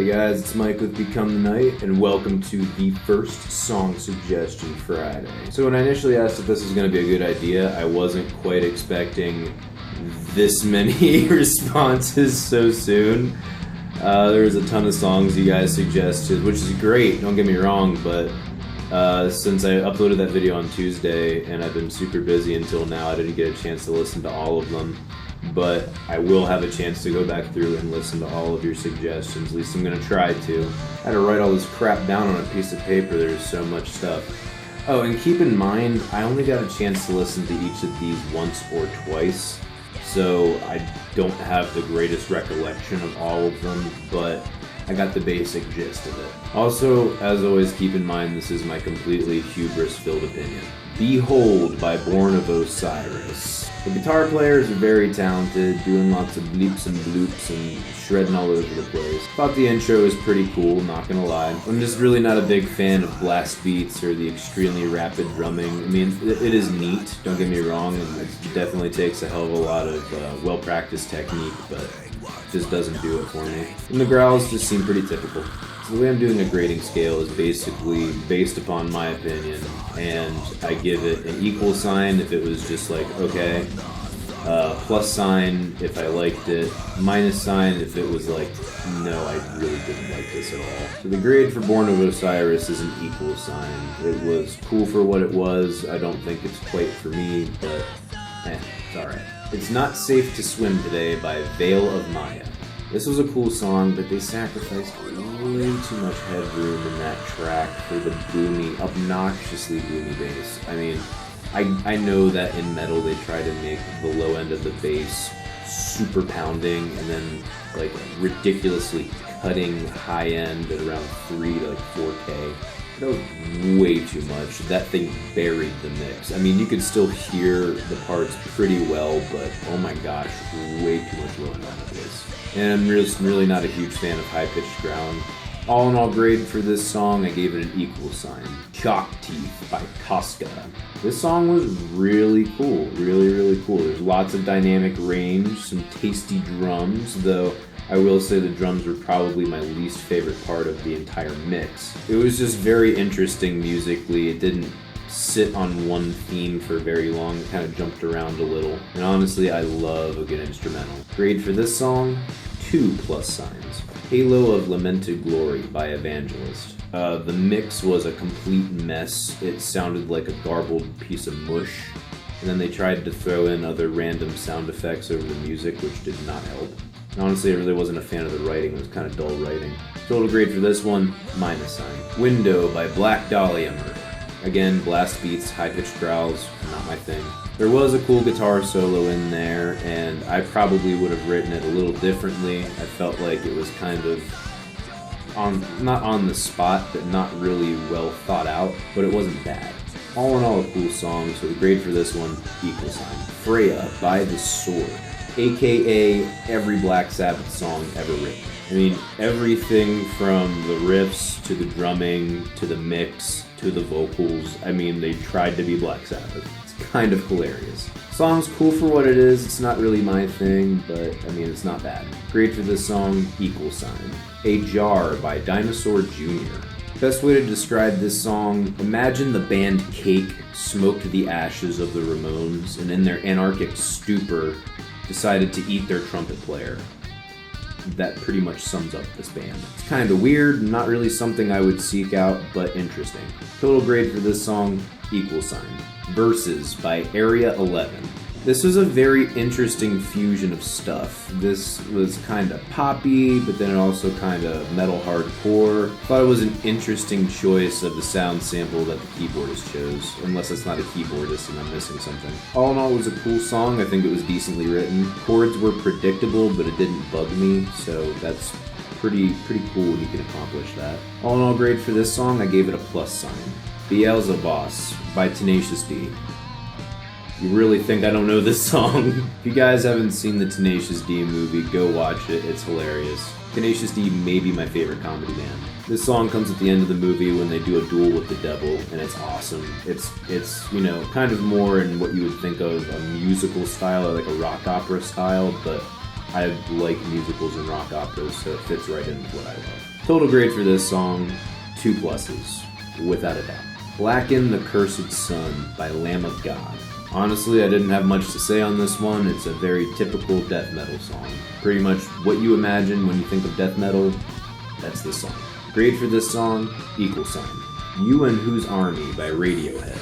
Hey guys, it's Mike with Become the Night, and welcome to the first Song Suggestion Friday. So when I initially asked if this was going to be a good idea, I wasn't quite expecting this many responses so soon. There was a ton of songs you guys suggested, which is great, don't get me wrong, but since I uploaded that video on Tuesday and I've been super busy until now, I didn't get a chance to listen to all of them. But I will have a chance to go back through and listen to all of your suggestions. At least I'm going to try to. I had to write all this crap down on a piece of paper. There's so much stuff. Oh, and keep in mind, I only got a chance to listen to each of these once or twice. So I don't have the greatest recollection of all of them, but I got the basic gist of it. Also, as always, keep in mind this is my completely hubris-filled opinion. Behold by Born of Osiris. The guitar players are very talented, doing lots of bleeps and bloops and shredding all over the place. Thought the intro was pretty cool, not gonna lie. I'm just really not a big fan of blast beats or the extremely rapid drumming. I mean, it is neat, don't get me wrong, and it definitely takes a hell of a lot of well-practiced technique, but it just doesn't do it for me. And the growls just seem pretty typical. So the way I'm doing a grading scale is basically based upon my opinion, and I give it an equal sign if it was just like, okay, plus sign if I liked it, minus sign if it was like, no, I really didn't like this at all. So the grade for Born of Osiris is an equal sign. It was cool for what it was. I don't think it's quite for me, but it's alright. It's Not Safe to Swim Today by Veil of Maya. This was a cool song, but they sacrificed way too much headroom in that track for the boomy, obnoxiously boomy bass. I mean, I know that in metal they try to make the low end of the bass super pounding and then like ridiculously cutting high end at around 3 to like 4K. That was way too much. That thing buried the mix. I mean, you could still hear the parts pretty well, but oh my gosh, way too much low end on the bass. And I'm really not a huge fan of high-pitched ground. All in all grade for this song, I gave it an equal sign. Chalk Teeth by Tosca. This song was really cool, really cool. There's lots of dynamic range, some tasty drums, though I will say the drums were probably my least favorite part of the entire mix. It was just very interesting musically. It didn't sit on one theme for very long. It kind of jumped around a little. And honestly, I love a good instrumental. Grade for this song, 2 plus signs. Halo of Lamented Glory by Evangelist. The mix was a complete mess. It sounded like a garbled piece of mush. And then they tried to throw in other random sound effects over the music, which did not help. And honestly, I really wasn't a fan of the writing. It was kind of dull writing. Total grade for this one, minus sign. Window by Black Dahlia Murder. Again, blast beats, high-pitched growls, not my thing. There was a cool guitar solo in there, and I probably would have written it a little differently. I felt like it was kind of not on the spot, but not really well thought out, but it wasn't bad. All in all, a cool song, so the grade for this one, equal sign. Freya by The Sword, aka every Black Sabbath song ever written. I mean, everything from the riffs, to the drumming, to the mix, to the vocals. I mean, they tried to be Black Sabbath. It's kind of hilarious. Song's cool for what it is. It's not really my thing, but I mean, it's not bad. Grade for this song, equal sign. A Jar by Dinosaur Jr. Best way to describe this song, imagine the band Cake smoked the ashes of the Ramones and in their anarchic stupor decided to eat their trumpet player. That pretty much sums up this band. It's kind of weird, not really something I would seek out, but interesting. Total grade for this song, equal sign. Verses by Area 11. This was a very interesting fusion of stuff. This was kind of poppy, but then also kind of metal hardcore. Thought it was an interesting choice of the sound sample that the keyboardist chose, unless it's not a keyboardist and I'm missing something. All in all, it was a cool song. I think it was decently written. Chords were predictable, but it didn't bug me, so that's pretty cool when you can accomplish that. All in all grade for this song, I gave it a plus sign. Beelzebos by Tenaciously. You really think I don't know this song? If you guys haven't seen the Tenacious D movie, go watch it. It's hilarious. Tenacious D may be my favorite comedy band. This song comes at the end of the movie when they do a duel with the devil, and it's awesome. It's you know, kind of more in what you would think of a musical style or like a rock opera style, but I like musicals and rock operas, so it fits right in with what I love. Total grade for this song, 2 pluses, without a doubt. Blacken the Cursed Sun by Lamb of God. Honestly, I didn't have much to say on this one. It's a very typical death metal song. Pretty much what you imagine when you think of death metal, that's this song. Grade for this song, equal sign. You and Whose Army by Radiohead.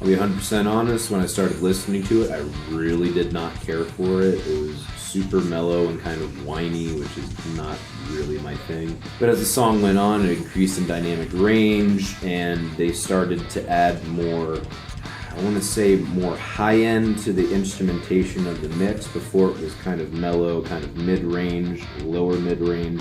I'll be 100% honest, when I started listening to it, I really did not care for it. It was super mellow and kind of whiny, which is not really my thing. But as the song went on, it increased in dynamic range, and they started to add more, I want to say more high-end to the instrumentation of the mix. Before it was kind of mellow, kind of mid-range, lower mid-range.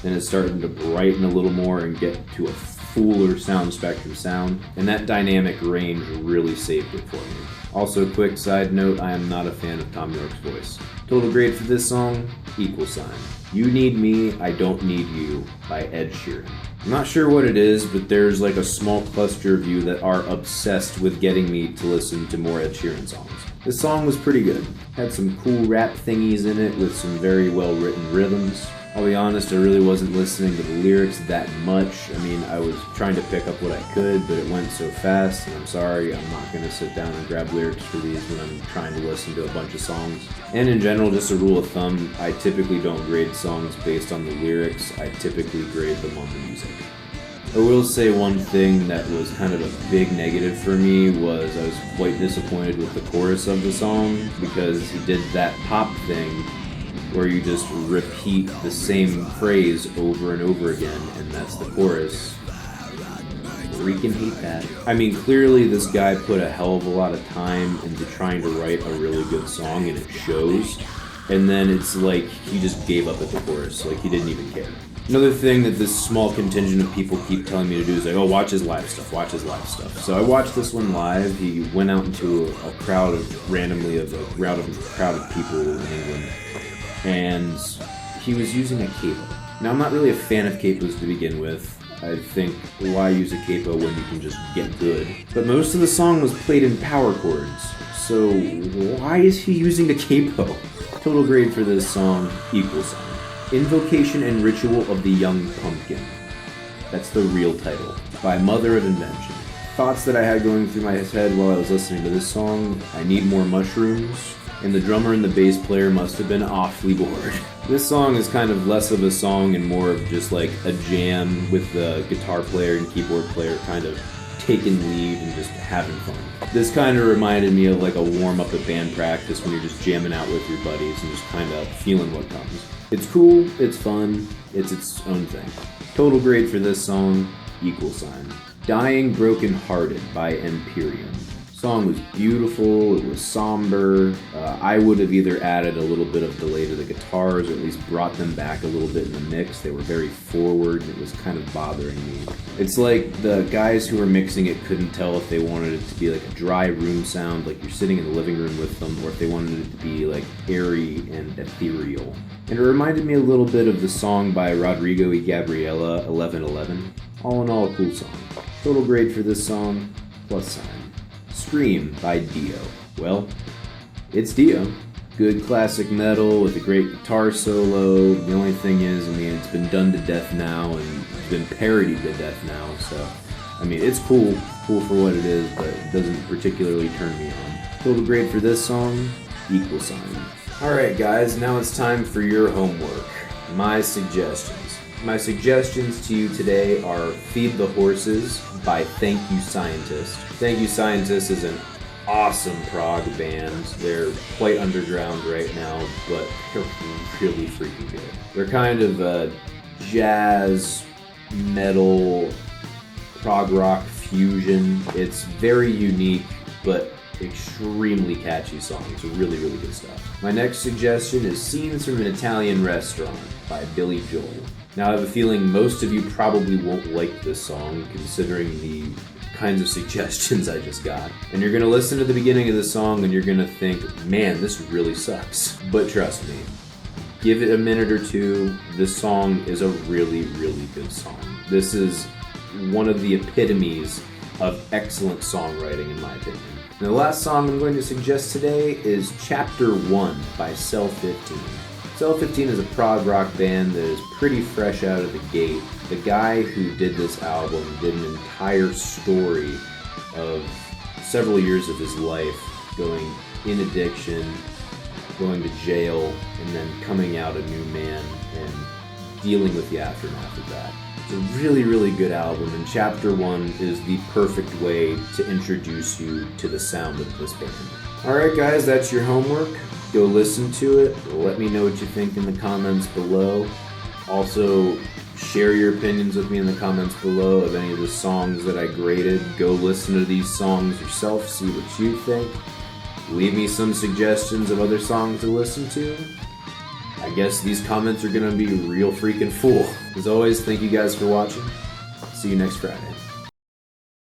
Then it started to brighten a little more and get to a fuller sound spectrum sound, and that dynamic range really saved it for me. Also, quick side note, I am not a fan of Thom Yorke's voice. Total grade for this song, equal sign. You Need Me, I Don't Need You by Ed Sheeran. I'm not sure what it is, but there's like a small cluster of you that are obsessed with getting me to listen to more Ed Sheeran songs. This song was pretty good. Had some cool rap thingies in it with some very well written rhythms. I'll be honest, I really wasn't listening to the lyrics that much. I mean, I was trying to pick up what I could, but it went so fast, and I'm sorry, I'm not going to sit down and grab lyrics for these when I'm trying to listen to a bunch of songs. And in general, just a rule of thumb, I typically don't grade songs based on the lyrics, I typically grade them on the music. I will say one thing that was kind of a big negative for me was I was quite disappointed with the chorus of the song, because he did that pop thing where you just repeat the same phrase over and over again, and that's the chorus. Freaking hate that. I mean, clearly this guy put a hell of a lot of time into trying to write a really good song, and it shows. And then it's like he just gave up at the chorus, like he didn't even care. Another thing that this small contingent of people keep telling me to do is like, oh, watch his live stuff, watch his live stuff. So I watched this one live. He went out into a crowd of crowd of people in England, and he was using a capo. Now, I'm not really a fan of capos to begin with. I think, why use a capo when you can just get good? But most of the song was played in power chords, so why is he using a capo? Total grade for this song, equal sign. Invocation and Ritual of the Young Pumpkin. That's the real title, by Mother of Invention. Thoughts that I had going through my head while I was listening to this song: I need more mushrooms, and the drummer and the bass player must have been awfully bored. This song is kind of less of a song and more of just like a jam with the guitar player and keyboard player kind of taking lead and just having fun. This kind of reminded me of like a warm-up at band practice when you're just jamming out with your buddies and just kind of feeling what comes. It's cool, it's fun, it's its own thing. Total grade for this song, equal sign. Dying Broken Hearted by Empyrean. Song was beautiful, it was somber. I would have either added a little bit of delay to the guitars or at least brought them back a little bit in the mix. They were very forward and it was kind of bothering me. It's like the guys who were mixing it couldn't tell if they wanted it to be like a dry room sound, like you're sitting in the living room with them, or if they wanted it to be like airy and ethereal. And it reminded me a little bit of the song by Rodrigo y Gabriela, 1111. All in all, a cool song. Total grade for this song, plus sign. Scream by Dio. Well, it's Dio. Good classic metal with a great guitar solo. The only thing is, I mean, it's been done to death now and it's been parodied to death now, so I mean, it's cool for what it is, but it doesn't particularly turn me on. Total grade for this song, equal sign. Alright guys, now it's time for your homework. My suggestions. My suggestions to you today are Feed the Horses by Thank You Scientist. Thank You Scientist is an awesome prog band. They're quite underground right now, but they're really freaking good. They're kind of a jazz, metal, prog rock fusion. It's very unique, but extremely catchy song. It's really, really good stuff. My next suggestion is Scenes from an Italian Restaurant by Billy Joel. Now, I have a feeling most of you probably won't like this song, considering the kinds of suggestions I just got. And you're going to listen to the beginning of the song and you're going to think, man, this really sucks. But trust me, give it a minute or two. This song is a really, really good song. This is one of the epitomes of excellent songwriting, in my opinion. And the last song I'm going to suggest today is Chapter 1 by Cell 15. So L15 is a prog rock band that is pretty fresh out of the gate. The guy who did this album did an entire story of several years of his life going in addiction, going to jail, and then coming out a new man and dealing with the aftermath of that. It's a really, really good album, and Chapter 1 is the perfect way to introduce you to the sound of this band. Alright guys, that's your homework. Go listen to it. Let me know what you think in the comments below. Also, share your opinions with me in the comments below of any of the songs that I graded. Go listen to these songs yourself, see what you think. Leave me some suggestions of other songs to listen to. I guess these comments are gonna be real freaking full. As always, thank you guys for watching. See you next Friday.